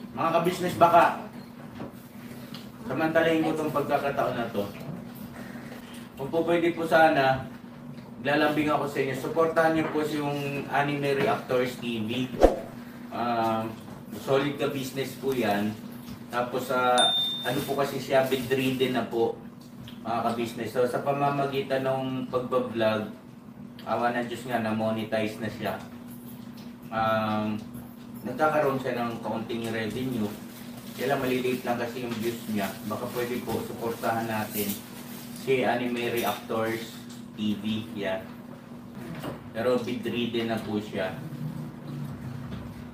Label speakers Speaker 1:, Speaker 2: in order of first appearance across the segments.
Speaker 1: Mga ka-business, baka samantalahin ko itong pagkakataon na to. Kung po pwede po sana, lalambing ako sa inyo. Supportahan niyo po yung Anime Reactors TV. Solid ka business po yan. Tapos ano po kasi siya, bedridden na po, mga ka-business. So sa pamamagitan ng pagbablog, awa ng Diyos nga, na-monetize na siya. Nagkakaroon siya ng kaunting revenue. Kaya maliliit lang kasi yung views niya. Baka pwede po suportahan natin si Anime Reactors TV. Yan. Pero bedridden na po siya.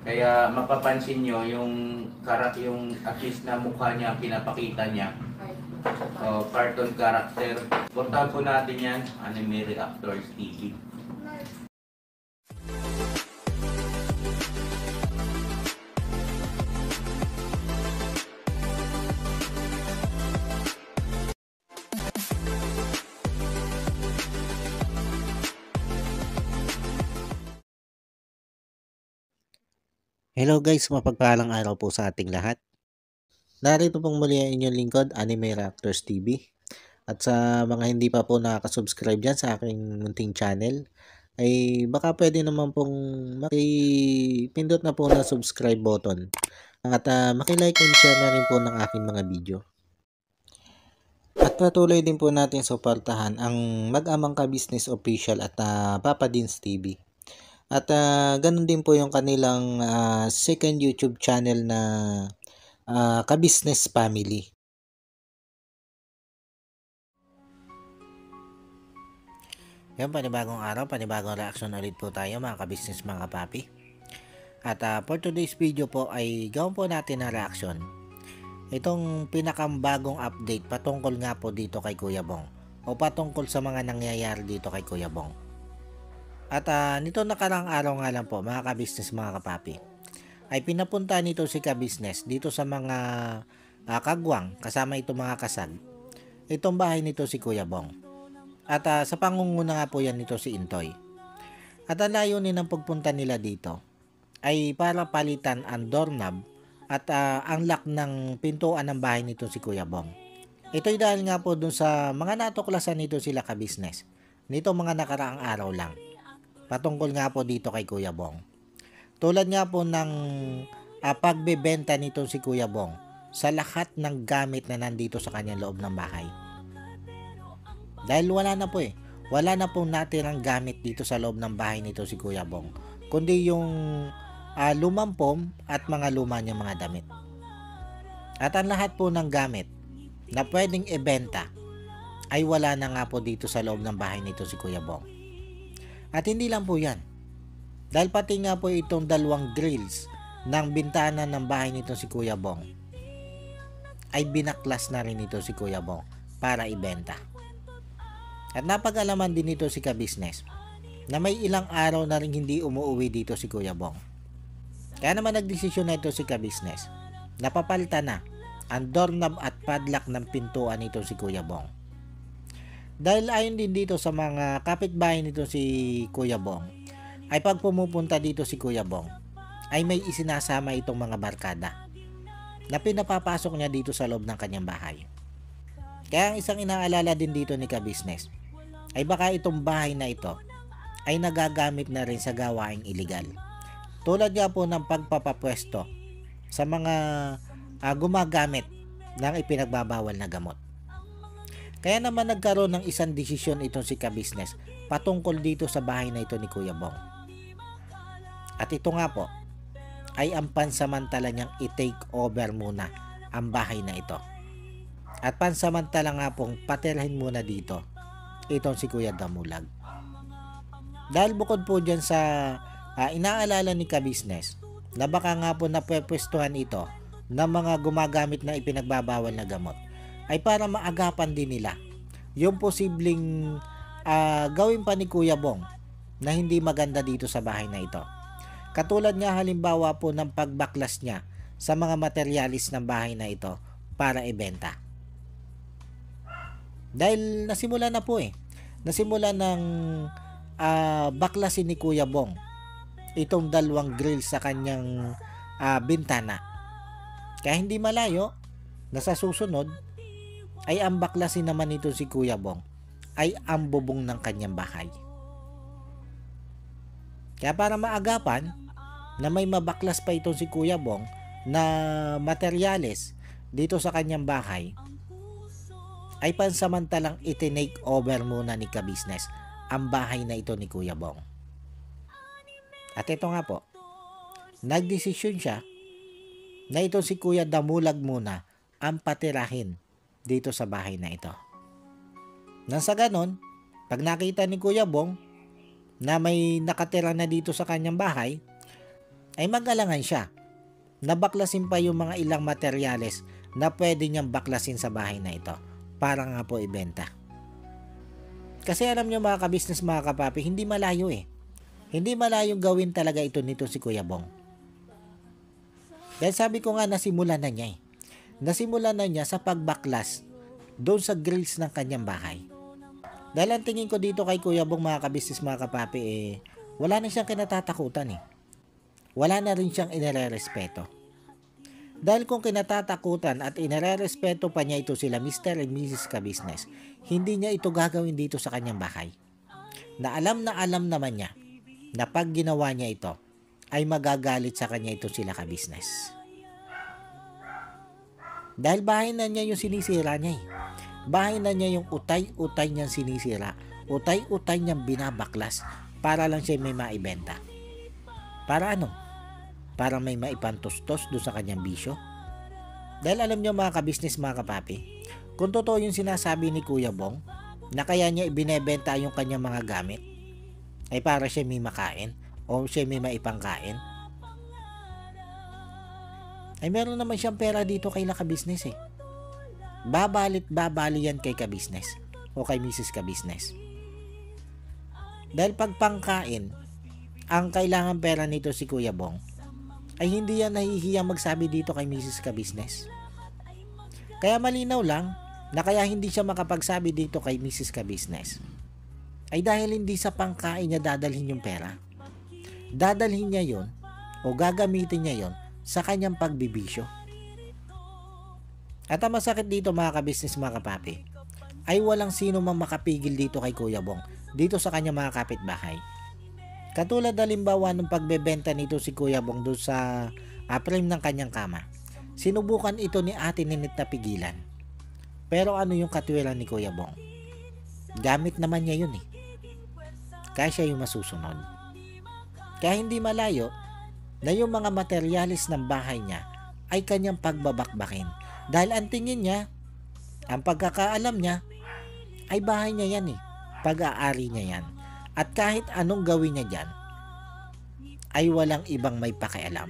Speaker 1: Kaya mapapansin nyo yung at least na mukha niya, pinapakita niya. Cartoon character. Suportahan po natin yan, Anime Reactors TV.
Speaker 2: Hello guys, mapagpalang araw po sa ating lahat. Narito pong muli ang inyong lingkod, Anime Reactors TV. At sa mga hindi pa po nakaka-subscribe dyan sa aking munting channel, ay baka pwede naman pong makipindot na po na subscribe button. At makilike and share na rin po ng aking mga video. At patuloy din po natin suportahan ang Mag-amang Ka-Business Official at Papa Dins TV. At ganun din po yung kanilang second YouTube channel na Ka-Business Family. Yan, panibagong araw, panibagong reaction ulit po tayo mga ka-business, mga kapapi. At for today's video po ay gawin po natin ang reaction. Itong pinakambagong update patungkol nga po dito kay Kuya Bong o patungkol sa mga nangyayari dito kay Kuya Bong. At nito nakarang araw nga lang po mga ka-business, mga kapapi, ay pinapunta nito si ka-business dito sa mga kagwang kasama itong mga kasag. Itong bahay nito si Kuya Bong. At sa pangunguna nga po yan nito si Intoy. At ang layunin ng pagpunta nila dito ay para palitan ang doorknob at ang lock ng pintuan ng bahay nito si Kuya Bong. Ito'y dahil nga po dun sa mga natuklasan nito sila ka-business nito mga nakaraang araw lang. Patungkol nga po dito kay Kuya Bong. Tulad nga po ng pagbebenta nito si Kuya Bong sa lahat ng gamit na nandito sa kanyang loob ng bahay. Dahil wala na po wala na pong natirang gamit dito sa loob ng bahay nito si Kuya Bong, kundi yung lumang pom at mga luma niyang mga damit. At ang lahat po ng gamit na pwedeng ibenta ay wala na nga po dito sa loob ng bahay nito si Kuya Bong. At hindi lang po yan, dahil pati nga po itong dalawang grills ng bintana ng bahay nito si Kuya Bong ay binaklas na rin ito si Kuya Bong para ibenta. At napag-alaman din nito si ka-business na may ilang araw na rin hindi umuwi dito si Kuya Bong. Kaya naman nagdesisyon na ito si ka-business na papalitan na ang doorknob at padlock ng pintuan nito si Kuya Bong. Dahil ayon din dito sa mga kapitbahay nito si Kuya Bong, ay pag pumupunta dito si Kuya Bong, ay may isinasama itong mga barkada na pinapapasok niya dito sa loob ng kanyang bahay. Kaya ang isang inaalala din dito ni ka-business ay baka itong bahay na ito ay nagagamit na rin sa gawaing iligal. Tulad nga po ng pagpapapwesto sa mga gumagamit ng ipinagbabawal na gamot. Kaya naman nagkaroon ng isang desisyon itong si ka-business patungkol dito sa bahay na ito ni Kuya Bong. At ito nga po ay ang pansamantala niyang i-take over muna ang bahay na ito. At pansamantala nga pong patirahin muna dito itong si Kuya Damulag. Dahil bukod po dyan sa inaalala ni ka-business na baka nga po napwepwestuhan ito ng mga gumagamit na ipinagbabawal na gamot, ay para maagapan din nila yung posibleng gawin pa ni Kuya Bong na hindi maganda dito sa bahay na ito. Katulad nga halimbawa po ng pagbaklas niya sa mga materialis ng bahay na ito para ibenta. Dahil nasimula na po nasimula ng baklasin ni Kuya Bong itong dalawang grill sa kanyang bintana. Kaya hindi malayo na sa susunod ay ang baklasin naman nito si Kuya Bong ay ang bubong ng kanyang bahay. Kaya para maagapan na may mabaklas pa itong si Kuya Bong na materyales dito sa kanyang bahay, ay pansamantalang itinake over muna ni Ka-Business ang bahay na ito ni Kuya Bong. At ito nga po, nagdesisyon siya na ito si Kuya Damulag muna ang patirahin dito sa bahay na ito. Nang sa ganon, pag nakita ni Kuya Bong na may nakatira na dito sa kanyang bahay, ay mag-alangan siya na baklasin pa yung mga ilang materyales na pwede niyang baklasin sa bahay na ito para nga po ibenta. Kasi alam niyo mga ka-business, mga kapapi, hindi malayo eh. Hindi malayong gawin talaga ito nito si Kuya Bong. Dahil sabi ko nga, nasimulan na niya eh. Nasimulan na niya sa pagbaklas doon sa grills ng kanyang bahay. Dahil ang tingin ko dito kay Kuya Bong, mga ka-business, mga kapapi, wala na siyang kinatatakutan eh. Wala na rin siyang inirerespeto. Dahil kung kinatatakutan at inirerespeto pa niya ito sila Mr. and Mrs. Ka-Business, hindi niya ito gagawin dito sa kanyang bahay. Na alam naman niya na pag ginawa niya ito, ay magagalit sa kanya ito sila Ka-Business. Dahil bahay na niya yung sinisira niya eh. Bahay na niya yung utay-utay niyang sinisira. Utay-utay niyang binabaklas para lang siya may maibenta. Para ano? Para may maipantustos doon sa kanyang bisyo. Dahil alam niyo mga ka-business, mga kapapi, kung totoo yung sinasabi ni Kuya Bong na kaya niya ibinebenta yung kanyang mga gamit ay para siya may makain o siya may maipangkain, ay meron naman siyang pera dito kay Ka-Business eh. Babali yan kay Ka-Business o kay Mrs. Ka-Business. Dahil pag pangkain ang kailangan pera nito si Kuya Bong, ay hindi yan nahihiyang magsabi dito kay Mrs. Ka-Business. Kaya malinaw lang na kaya hindi siya makapagsabi dito kay Mrs. Ka-Business ay dahil hindi sa pangkain niya dadalhin yung pera. Dadalhin niya yon o gagamitin niya yon sa kanyang pagbibisyo. At ang masakit dito mga ka-business, mga kapapi, ay walang sino mang makapigil dito kay Kuya Bong dito sa kanyang mga kapitbahay. Katulad halimbawa ng pagbebenta nito si Kuya Bong doon sa frame ng kanyang kama. Sinubukan ito ni Ate Ninit na pigilan. Pero ano yung katwiran ni Kuya Bong? Gamit naman niya yun eh. Kaya siya yung masusunod. Kaya hindi malayo na yung mga materyales ng bahay niya ay kanyang pagbabakbakin. Dahil ang tingin niya, ang pagkakaalam niya, ay bahay niya yan eh. Pag-aari niya yan. At kahit anong gawin niya dyan, ay walang ibang may pakialam.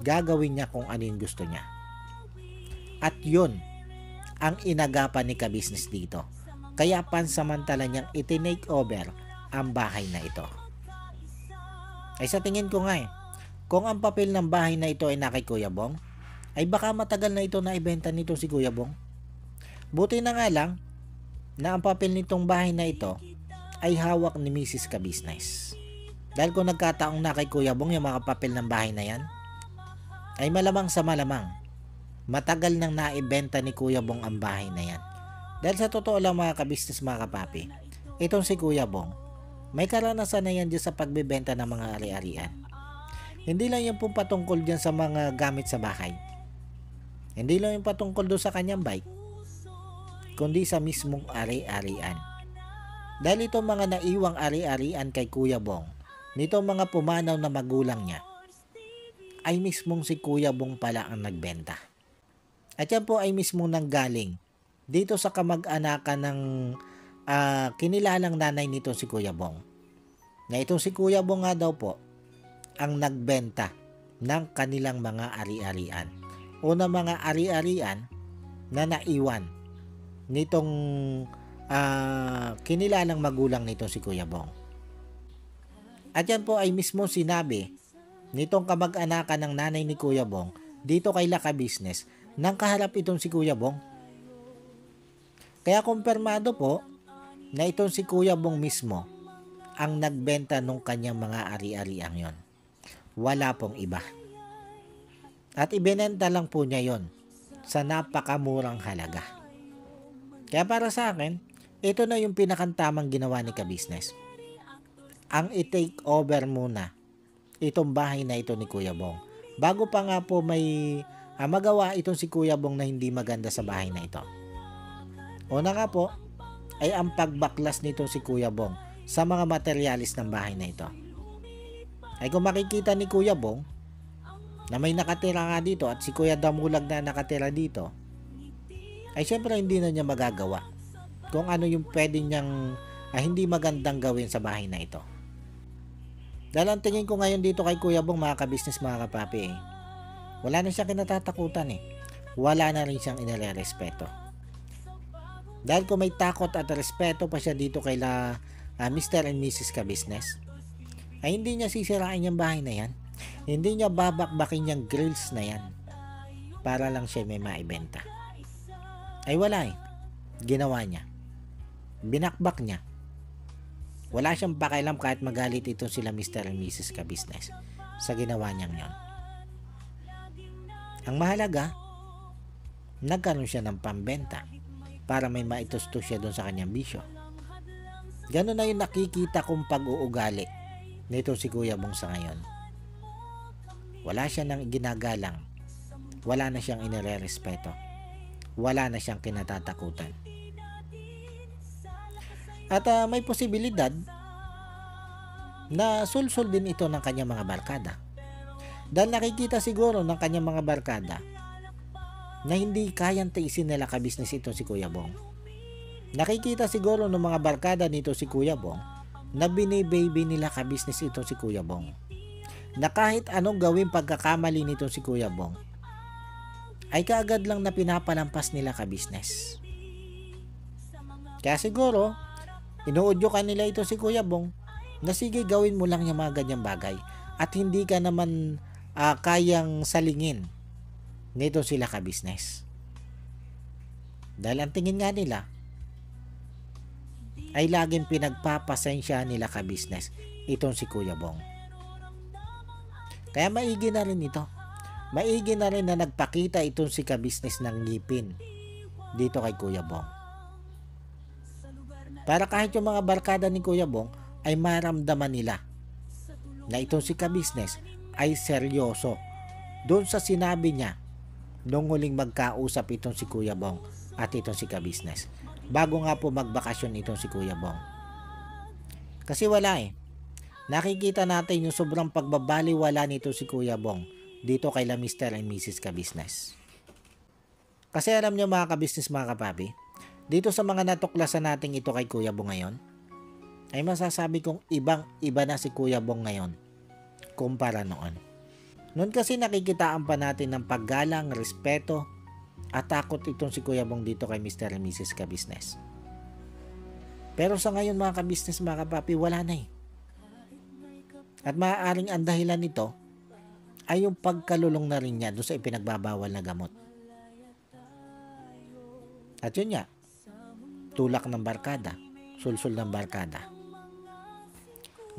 Speaker 2: Gagawin niya kung ano yung gusto niya. At yun ang inagapan ni Ka-Business dito. Kaya pansamantala niyang itinake over ang bahay na ito. Ay sa tingin ko nga kung ang papel ng bahay na ito ay na kay Kuya Bong, ay baka matagal na ito na ibenta nito si Kuya Bong. Buti na nga lang na ang papel nitong bahay na ito ay hawak ni Mrs. Ka-Business. Dahil kung nagkataong na kay Kuya Bong yung mga papel ng bahay na yan, ay malamang sa malamang matagal nang naibenta ni Kuya Bong ang bahay na yan. Dahil sa totoo lang mga ka-business, mga kapapi, itong si Kuya Bong, may karanasan na yan dyan sa pagbebenta ng mga ari-arian. Hindi lang yan pong patungkol dyan sa mga gamit sa bahay. Hindi lang yung patungkol doon sa kanyang bike, kundi sa mismong ari-arian. Dahil itong mga naiwang ari-arian kay Kuya Bong, nitong mga pumanaw na magulang niya, ay mismong si Kuya Bong pala ang nagbenta. At yan po ay mismong nanggaling dito sa kamag-anakan ng kinilalang nanay nito si Kuya Bong. Na itong si Kuya Bong nga daw po ang nagbenta ng kanilang mga ari-arian o ng mga ari-arian na naiwan nitong kinilalang magulang nito si Kuya Bong. At yan po ay mismo sinabi nitong kamag-anakan ng nanay ni Kuya Bong dito kay Ka-Business nang kaharap itong si Kuya Bong. Kaya kumpirmado po na itong si Kuya Bong mismo ang nagbenta nung kanyang mga ari-arian yon. Wala pong iba. At ibinenta lang po niya yon sa napakamurang halaga. Kaya para sa akin, ito na yung pinakantamang ginawa ni ka-business. Ang i-take over muna itong bahay na ito ni Kuya Bong. Bago pa nga po may magawa itong si Kuya Bong na hindi maganda sa bahay na ito. Una nga po ay ang pagbaklas nitong si Kuya Bong sa mga materialis ng bahay na ito. Ay kung makikita ni Kuya Bong na may nakatira nga dito at si Kuya Damulag na nakatira dito, ay syempre hindi na niya magagawa kung ano yung pwede niyang hindi magandang gawin sa bahay na ito. Dahil ang tingin ko ngayon dito kay Kuya Bong, mga ka-business, mga kapapi, wala na siyang kinatatakutan eh. Wala na rin siyang inirerespeto. Dahil kung may takot at respeto pa siya dito kay Mr. and Mrs. ka-business, ay hindi niya sisirain yung bahay na yan. Hindi niya babakbakin yung grills na yan para lang siya may maibenta. Ay wala eh. Ginawa niya. Binakbak niya. Wala siyang pakialam kahit magalit itong sila Mr. and Mrs. ka-business sa ginawa niyang yon. Ang mahalaga, nagkaroon siya ng pambenta para may maitustos siya doon sa kanyang bisyo. Ganun na yung nakikita kong pag-uugali nito si Kuya Bong sa ngayon. Wala siya nang ginagalang. Wala na siyang inirerespeto. Wala na siyang kinatatakutan. At may posibilidad na sulsul din ito ng kanyang mga barkada. Dahil nakikita siguro ng kanyang mga barkada na hindi kayang tiisin nila ka-business ito si Kuya Bong. Nakikita siguro ng mga barkada nito si Kuya Bong na binibaby nila ka-business ito si Kuya Bong. Na kahit anong gawin pagkakamali nito si Kuya Bong, ay kaagad lang na pinapalampas nila ka-business. Kaya siguro, inuudyokan nila ito si Kuya Bong na sige, gawin mo lang yung mga ganyang bagay at hindi ka naman kayang salingin nito sila ka-business. Dahil ang tingin nga nila ay laging pinagpapasensya nila ka-business itong si Kuya Bong. Kaya maigi na rin ito. Maigi na rin na nagpakita itong si ka-business ng ngipin dito kay Kuya Bong. Para kahit yung mga barkada ni Kuya Bong ay maramdaman nila na itong si ka-business ay seryoso doon sa sinabi niya nung huling magkausap itong si Kuya Bong at itong si ka-business. Bago nga po magbakasyon itong si Kuya Bong. Kasi wala eh. Nakikita natin yung sobrang pagbabaliwala nito si Kuya Bong dito kay Mr. and Mrs. ka-business. Kasi alam nyo mga ka-business, mga kapapi, dito sa mga natuklasan natin ito kay Kuya Bong ngayon, ay masasabi kong ibang-iba na si Kuya Bong ngayon kumpara noon. Noon kasi nakikitaan pa natin ng paggalang, respeto, at takot itong si Kuya Bong dito kay Mr. and Mrs. ka-business. Pero sa ngayon mga ka-business, mga kapapi, wala na eh. At maaaring ang dahilan nito ay yung pagkalulong na rin niya doon sa ipinagbabawal na gamot. At yun nga, tulak ng barkada, sulsul ng barkada.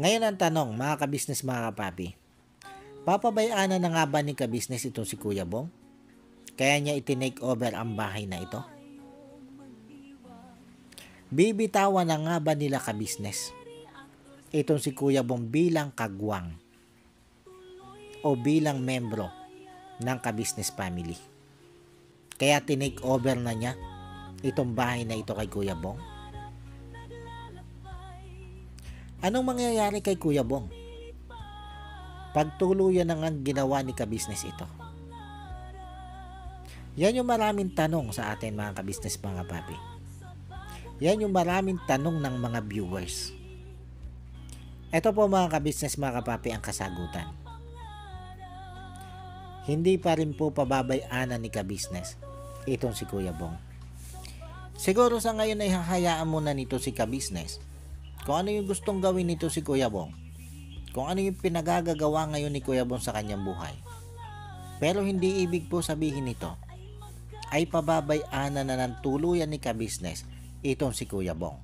Speaker 2: Ngayon ang tanong, mga ka-business, mga kapapi, papabayaanan na nga ba ni ka-business itong si Kuya Bong? Kaya niya itinake over ang bahay na ito? Bibitawan na nga ba nila ka-business itong si Kuya Bong bilang kagwang o bilang membro ng ka-business family? Kaya tinake over na niya itong bahay na ito kay Kuya Bong? Anong mangyayari kay Kuya Bong pagtuluyan na nga ginawa ni ka-business ito? Yan yung maraming tanong sa atin mga ka-business, mga papi. Yan yung maraming tanong ng mga viewers. Ito po mga ka-business, mga kapapi, ang kasagutan. Hindi pa rin po pababayaanan ni ka-business itong si Kuya Bong. Siguro sa ngayon ay hahayaan muna nito si ka-business kung ano yung gustong gawin nito si Kuya Bong, kung ano yung pinagagagawa ngayon ni Kuya Bong sa kanyang buhay. Pero hindi ibig po sabihin nito ay pababayaanan na ng tuluyan ni ka-business itong si Kuya Bong.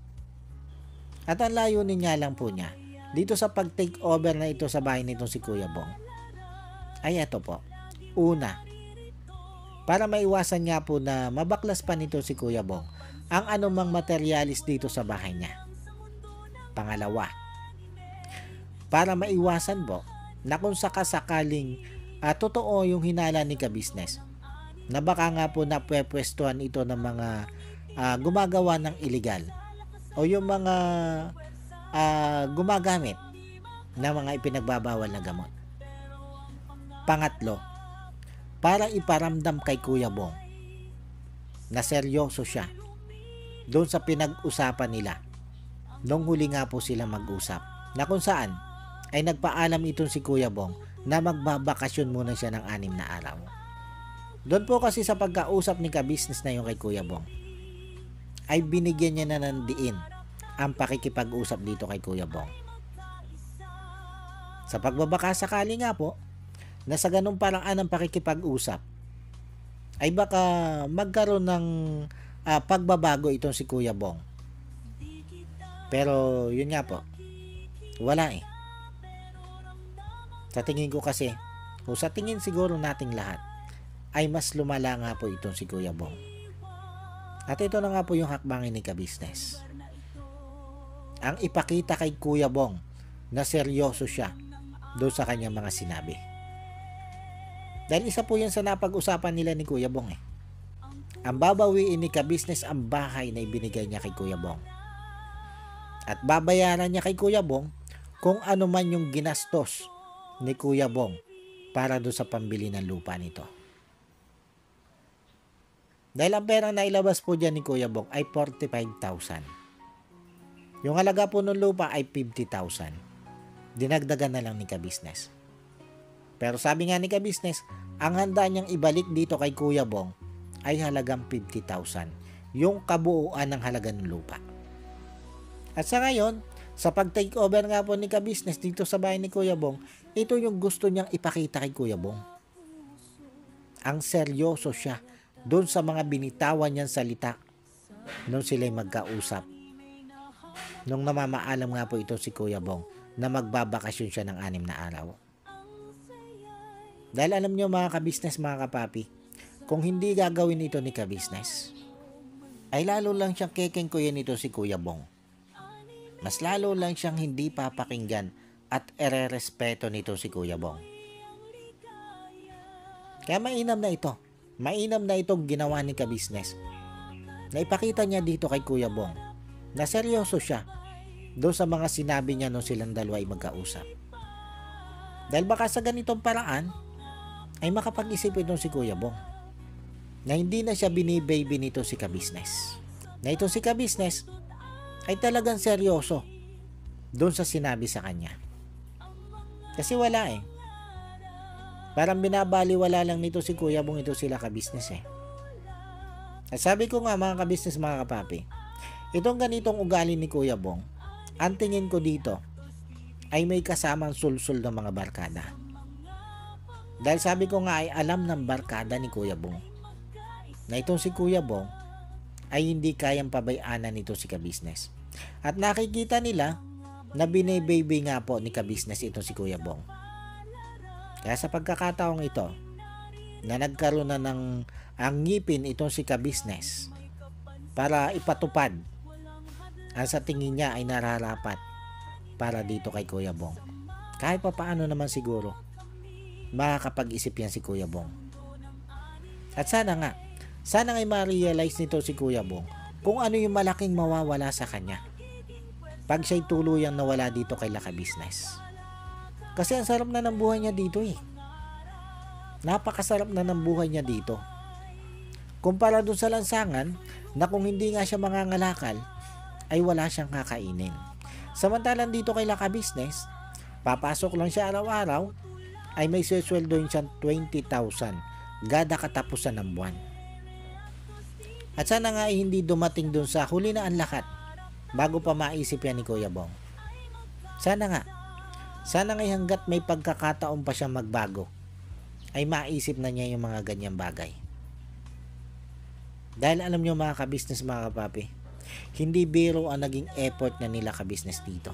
Speaker 2: At ang layunin niya lang po niya dito sa pag-take over na ito sa bahay nitong si Kuya Bong ay ito po, Una, para maiwasan nga po na mabaklas pa nito si Kuya Bong ang anumang materialis dito sa bahay niya. Pangalawa, para maiwasan po na kung sakasakaling totoo yung hinala ni ka-business, na baka nga po napwepwestuhan ito ng mga gumagawa ng illegal o yung mga gumagamit ng mga ipinagbabawal na gamot. Pangatlo, para iparamdam kay Kuya Bong na seryoso siya doon sa pinag-usapan nila nung huli nga po sila mag-usap, na kung saan ay nagpaalam itong si Kuya Bong na magbabakasyon muna siya ng 6 na araw. Doon po kasi sa pagkausap ni ka-business na yung kay Kuya Bong, ay binigyan niya na ng diin ang pakikipag-usap dito kay Kuya Bong. Sa pagbabaka sakali nga po na sa ganung paraan ng pakikipag-usap ay baka magkaroon ng pagbabago itong si Kuya Bong. Pero yun nga po, wala eh. Sa tingin ko kasi, o sa tingin siguro nating lahat, ay mas lumala nga po itong si Kuya Bong. At ito na nga po yung hakbangin ni ka-business. Ang ipakita kay Kuya Bong na seryoso siya doon sa kanyang mga sinabi. Dahil isa po yan sa napag-usapan nila ni Kuya Bong eh. Ang babawiin ni ka-business ang bahay na ibinigay niya kay Kuya Bong. At babayaran niya kay Kuya Bong kung ano man yung ginastos ni Kuya Bong para doon sa pambili ng lupa nito. Dahil ang perang nailabas po dyan ni Kuya Bong ay 45,000. Yung halaga po ng lupa ay 50,000. Dinagdagan na lang ni ka-business. Pero sabi nga ni ka-business, ang handa niyang ibalik dito kay Kuya Bong ay halagang 50,000. Yung kabuuan ng halaga ng lupa. At sa ngayon, sa pag-take over nga po ni ka-business dito sa bahay ni Kuya Bong, ito yung gusto niyang ipakita kay Kuya Bong. Ang seryoso siya doon sa mga binitawan niyang salita nung sila'y magkausap. Nung namamaalam nga po ito si Kuya Bong na magbabakasyon siya ng 6 na araw. Dahil alam niyo mga ka-business, mga kapapi, kung hindi gagawin ito ni ka-business, ay lalo lang siyang kekengkuyin nito si Kuya Bong. Mas lalo lang siyang hindi papakinggan at ererespeto nito si Kuya Bong. Kaya mainam na ito. Mainam na itong ginawa ni ka-business. Na ipakita niya dito kay Kuya Bong na seryoso siya doon sa mga sinabi niya nung silang dalawa ay magkausap. Dahil baka sa ganitong paraan ay makapag-isip itong si Kuya Bong na hindi na siya binibaby nito si ka-business. Na itong si ka-business ay talagang seryoso doon sa sinabi sa kanya. Kasi wala eh. Parang binabaliwala lang nito si Kuya Bong ito sila ka-business eh. At sabi ko nga mga ka-business, mga kapapi, itong ganitong ugali ni Kuya Bong, ang tingin ko dito ay may kasamang sulsul ng mga barkada. Dahil sabi ko nga ay alam ng barkada ni Kuya Bong na itong si Kuya Bong ay hindi kayang pabayaanan nito si ka-business. At nakikita nila na binibaby nga po ni ka-business itong si Kuya Bong. Kaya sa pagkakataong ito, na nagkaroon na ng ang ngipin itong si ka-business para ipatupad ang sa tingin niya ay nararapat para dito kay Kuya Bong. Kahit pa paano naman siguro, makakapag-isip yan si Kuya Bong. At sana ay ma-realize nito si Kuya Bong kung ano yung malaking mawawala sa kanya pag siya'y tuluyang nawala dito kay ka-business. Kasi ang sarap na ng buhay niya dito eh. Napakasarap na ng buhay niya dito. Kumpara dun sa lansangan na kung hindi nga siya mangangalakal ay wala siyang kakainin. Samantalang dito kay ka-business, papasok lang siya araw-araw ay may sweldoin siyang 20,000 gada katapusan ng buwan. At sana nga ay hindi dumating dun sa huli na ang lahat bago pa maisip yan ni Kuya Bong. Sana nga hanggat may pagkakataon pa siya magbago ay maisip na niya yung mga ganyang bagay. Dahil alam nyo mga ka-business, mga kapapi, hindi biro ang naging effort na nila ka-business dito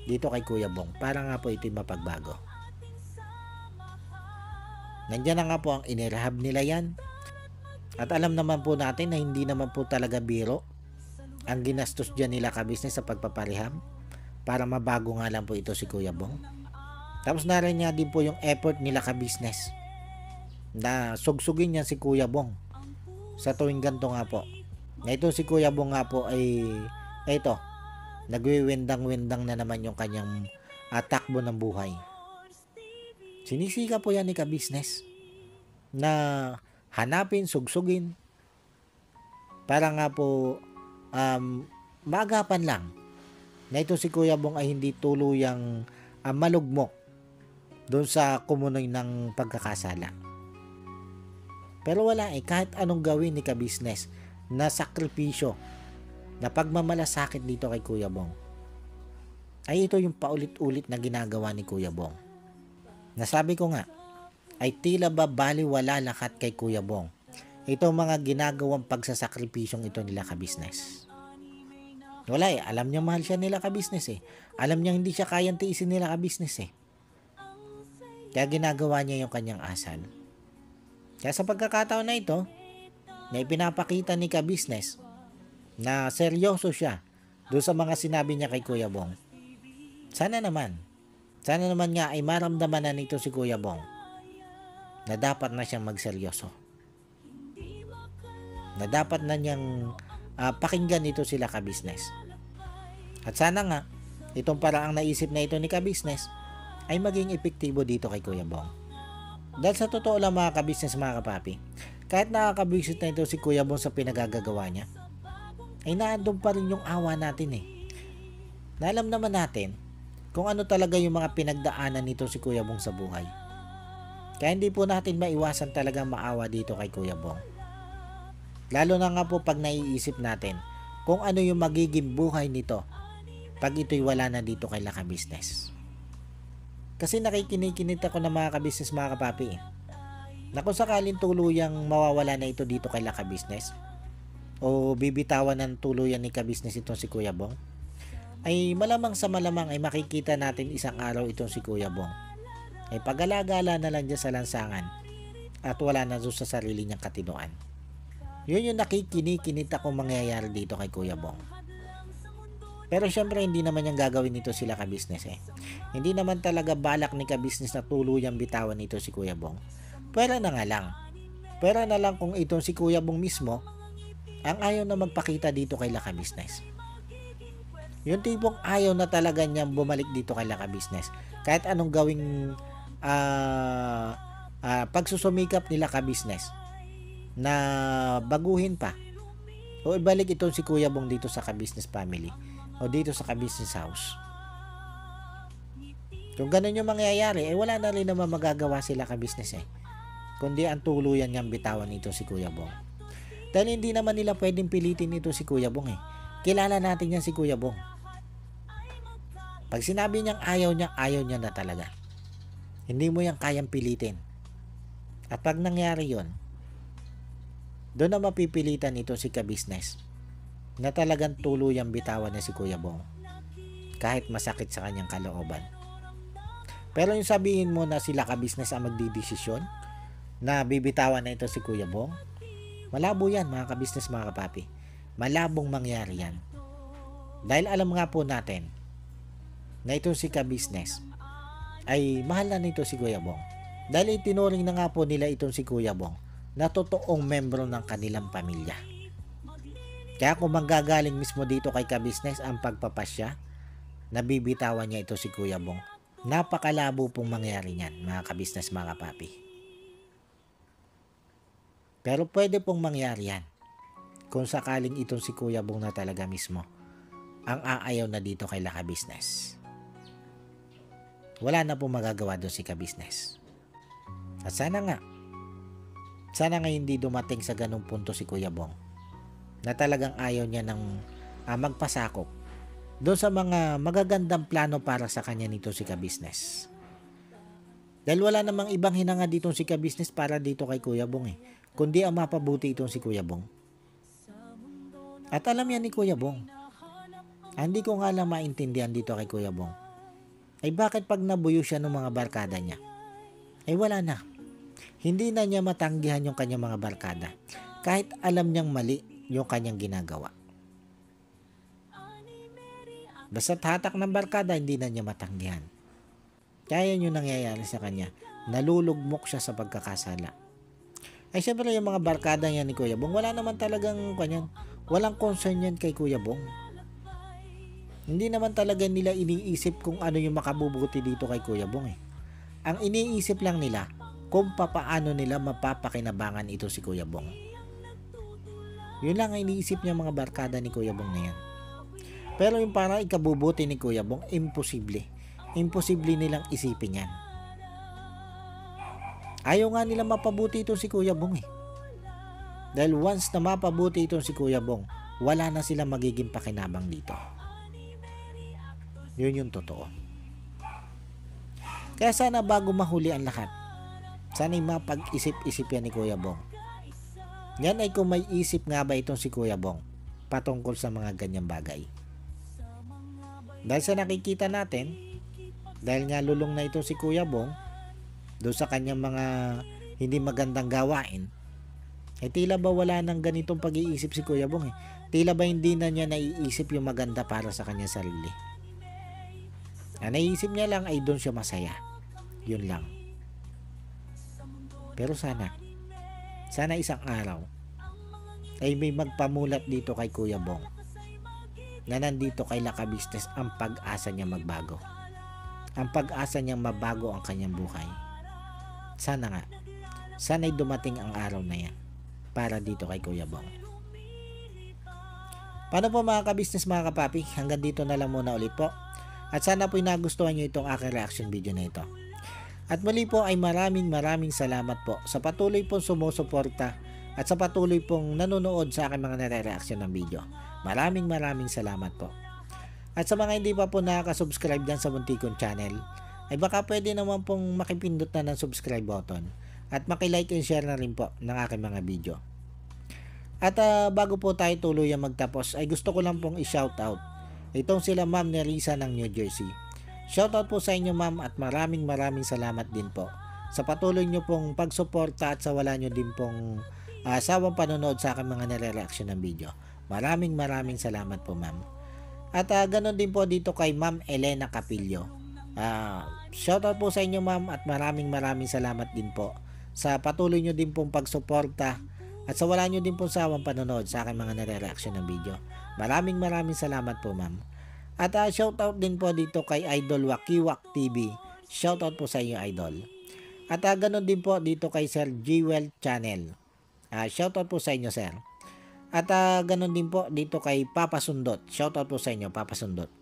Speaker 2: kay Kuya Bong para nga po ito'y mapagbago. Nandiyan na nga po ang inirehab nila yan. At alam naman po natin na hindi naman po talaga biro ang ginastos dyan nila ka-business sa pagpaparehab para mabago nga lang po ito si Kuya Bong. Tapos na rin nga din po yung effort nila ka-business na sugsugin yan si Kuya Bong sa tuwing ganito nga po. Na ito si Kuya Bong nga po ay ito, nagwiwindang-windang na naman yung kanyang takbo ng buhay. Sinisika po yan ni ka-business na hanapin, sugsugin para nga po maagapan lang na ito si Kuya Bong ay hindi tuluyang malugmok doon sa kumunoy ng pagkakasala. Pero wala kahit anong gawin ni ka-business na sakripisyo, na pagmamalasakit dito kay Kuya Bong, ay ito yung paulit-ulit na ginagawa ni Kuya Bong. Nasabi ko nga, ay tila ba baliwala lahat kay Kuya Bong. Ito mga ginagawang pagsasakripisyong ito nila ka-business. Wala alam niya mahal siya nila ka-business Alam niya hindi siya kayang tiisin nila ka-business Kaya ginagawa niya yung kanyang asal. Kaya sa pagkakataon na ito, na ipinapakita ni ka-business na seryoso siya doon sa mga sinabi niya kay Kuya Bong. Sana naman nga ay maramdaman na nito si Kuya Bong na dapat na siyang magseryoso. Na dapat na niyang pakinggan ito sila ka-business. At sana nga, itong paraang naisip na ito ni ka-business ay maging epektibo dito kay Kuya Bong. Dahil sa totoo lang mga ka-business, mga kapapi, kahit nakakabisit na ito si Kuya Bong sa pinagagagawa niya, ay naandun pa rin yung awa natin Na alam naman natin kung ano talaga yung mga pinagdaanan nito si Kuya Bong sa buhay. Kaya hindi po natin maiwasan talaga maawa dito kay Kuya Bong. Lalo na nga po pag naiisip natin kung ano yung magiging buhay nito pag ito'y wala na dito kay ka-business. Kasi nakikinig ako ng mga ka-business, mga kapapi na kung sakaling tuluyang mawawala na ito dito kay ka-business o bibitawan ng tuluyan ni ka-business itong si Kuya Bong, ay malamang sa malamang ay makikita natin isang araw itong si Kuya Bong ay pag-alagala na lang dyan sa lansangan at wala na doon sa sarili niyang katinoan. Yun yung nakikinig akong mangyayari dito kay Kuya Bong. Pero syempre hindi naman yung gagawin nito sila ka-business Hindi naman talaga balak ni ka-business na tuluyang bitawan nito si Kuya Bong. Pwera na nga lang. Pwera na lang kung itong si Kuya Bong mismo ang ayaw na magpakita dito kay ka-business. Yung tipong ayaw na talaga niyang bumalik dito kay ka-business. Kahit anong gawing pagsusumikap nila ka-business na baguhin pa o ibalik itong si Kuya Bong dito sa ka-business family o dito sa ka-business house. Kung ganun yung mangyayari, wala na rin naman magagawa sila ka-business kundi ang tuluyan niyang bitawan nito si Kuya Bong. Dahil hindi naman nila pwedeng pilitin ito si Kuya Bong Kilala natin yan si Kuya Bong. Pag sinabi niyang ayaw niya na talaga. Hindi mo yan kayang pilitin. At pag nangyari yon, doon na mapipilitan ito si ka-business na talagang tuluyang bitawan na si Kuya Bong kahit masakit sa kanyang kalooban. Pero yung sabihin mo na sila ka-business ang magdidesisyon na bibitawan na ito si Kuya Bong, malabo yan mga ka-business, mga kapapi. Malabong mangyari yan. Dahil alam nga po natin na ito si ka-business ay mahal na nito si Kuya Bong. Dahil itinuring na nga po nila itong si Kuya Bong na totoong membro ng kanilang pamilya. Kaya kung manggagaling mismo dito kay ka-business ang pagpapasya, nabibitawan niya ito si Kuya Bong. Napakalabo pong mangyari niyan, mga ka-business, mga kapapi. Pero pwede pong mangyari yan kung sakaling itong si Kuya Bong na talaga mismo ang aayaw na dito kay ka-business. Wala na pong magagawa doon si ka-business. At sana nga hindi dumating sa ganung punto si Kuya Bong na talagang ayaw niya ng magpasakop doon sa mga magagandang plano para sa kanya nito si ka-business. Dahil wala namang ibang hinanga dito si ka-business para dito kay Kuya Bong kundi ang mapabuti itong si Kuya Bong. At alam yan ni Kuya Bong. Hindi ko nga lang maintindihan dito kay Kuya Bong ay bakit pag nabuyo siya ng mga barkada niya ay wala na. Hindi na niya matanggihan yung kanyang mga barkada. Kahit alam niyang mali yung kanyang ginagawa. Basta hatak ng barkada, hindi na niya matanggihan. Kaya yun yung nangyayari sa kanya. Nalulugmok siya sa pagkakasala. Ay syempre yung mga barkada niya ni Kuya Bong, wala naman talagang kanyan. Walang concern yan kay Kuya Bong. Hindi naman talaga nila iniisip kung ano yung makabubuti dito kay Kuya Bong eh. Ang iniisip lang nila kung papaano nila mapapakinabangan ito si Kuya Bong. Yun lang ang iniisip niya mga barkada ni Kuya Bong na yan. Pero yung para ikabubuti ni Kuya Bong, imposible. Imposible nilang isipin yan. Ayaw nga nila mapabuti itong si Kuya Bong eh. Dahil once na mapabuti itong si Kuya Bong, wala na sila magiging pakinabang dito. Yun yung totoo. Kaya sana bago mahuli ang lahat, sana'y mapag-isip-isip yan ni Kuya Bong. Yan ay kung may isip nga ba itong si Kuya Bong patungkol sa mga ganyang bagay. Dahil sa nakikita natin, dahil nga lulong na ito si Kuya Bong doon sa kanyang mga hindi magandang gawain, eh tila ba wala nang ganitong pag-iisip si Kuya Bong eh. Tila ba hindi na niya naiisip yung maganda para sa kanyang sarili. Ang naiisip niya lang ay doon siya masaya. Yun lang. Pero sana isang araw ay may magpamulat dito kay Kuya Bong na nandito kay Laka Business ang pag-asa niya magbago. Ang pag-asa niyang mabago ang kanyang buhay. Sana nga. Sana'y dumating ang araw na yan para dito kay Kuya Bong. Paano po mga ka-business mga kapapi? Hanggang dito na lang muna ulit po. At sana po'y nagustuhan nyo itong aking reaction video na ito. At muli po ay maraming salamat po sa patuloy pong sumusuporta at sa patuloy pong nanonood sa aking mga nare-reaction ng video. Maraming salamat po. At sa mga hindi pa po nakaka-subscribe dyan sa muntikong channel, ay baka pwede naman pong makipindot na ng subscribe button at makilike and share na rin po ng aking mga video. At bago po tayo tuluyang magtapos, ay gusto ko lang pong i-shoutout itong sila Ma'am Nerissa ng New Jersey. Shoutout po sa inyo ma'am at maraming salamat din po sa patuloy nyo pong pagsuporta at sa wala nyo din pong sawang panonood sa aking mga nare-reaction ng video. Maraming salamat po ma'am. At ganon din po dito kay Ma'am Elena Capillo. Shoutout po sa inyo ma'am at maraming salamat din po sa patuloy nyo din pong pagsuporta at sa wala nyo din pong sawang panonood sa aking mga nare-reaction ng video. Maraming salamat po ma'am. At shoutout din po dito kay Idol Wakiwak TV. Shoutout po sa inyo idol. At ganon din po dito kay Sir Jewel Channel. Shoutout po sa inyo sir. At ganon din po dito kay Papa Sundot. Shoutout po sa inyo Papa Sundot.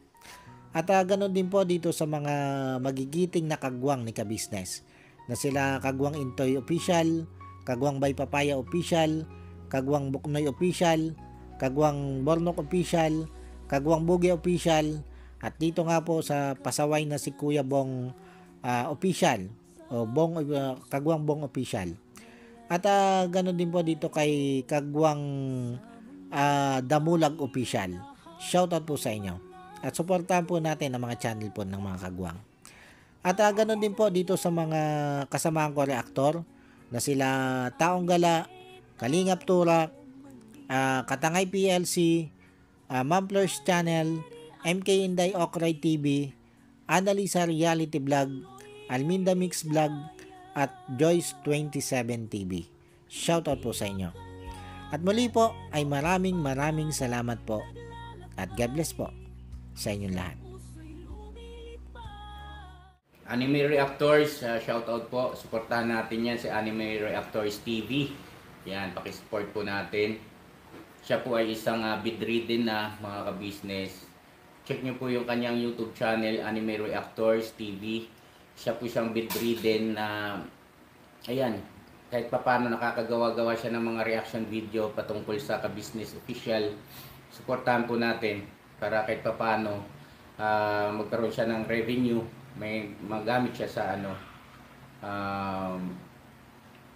Speaker 2: At ganon din po dito sa mga magigiting na kagwang ni Ka-Business na sila Kagwang Intoy Official, Kagwang Bay Papaya Official, Kagwang Buknoy Official, Kagwang Bornok Official, Kagwang Bugi Official, at dito nga po sa pasaway na si Kuya Bong Official o Kagwang Bong Official. At ganoon din po dito kay Kagwang Damulag Official. Shoutout po sa inyo. At suportahan po natin ang mga channel po ng mga kagwang. At ganoon din po dito sa mga kasamahan ko reactor na sila Taong Gala, Kalingap Turak, Katangay PLC, Mamplers Channel, MK Inday Okray TV, Annalisa Reality Vlog, Alminda Mix Vlog, at Joyce 27 TV. Shoutout po sa inyo. At muli po ay maraming salamat po at God bless po sa inyong lahat.
Speaker 1: Anime Reactors, shoutout po. Suportahan natin yan si Anime Reactors TV. Yan, pakisupport po natin. Siya po ay isang bedridden na mga ka-business. Check nyo po yung kanyang YouTube channel, Anime Reactors TV. Siya po siyang bedridden na, ayan, kahit paano nakakagawa-gawa siya ng mga reaction video patungkol sa Ka-Business Official. Suportahan po natin para kahit paano magkaroon siya ng revenue. May magamit siya sa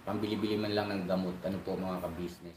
Speaker 1: pambili-bili man lang ng gamot. Ano po mga ka-business.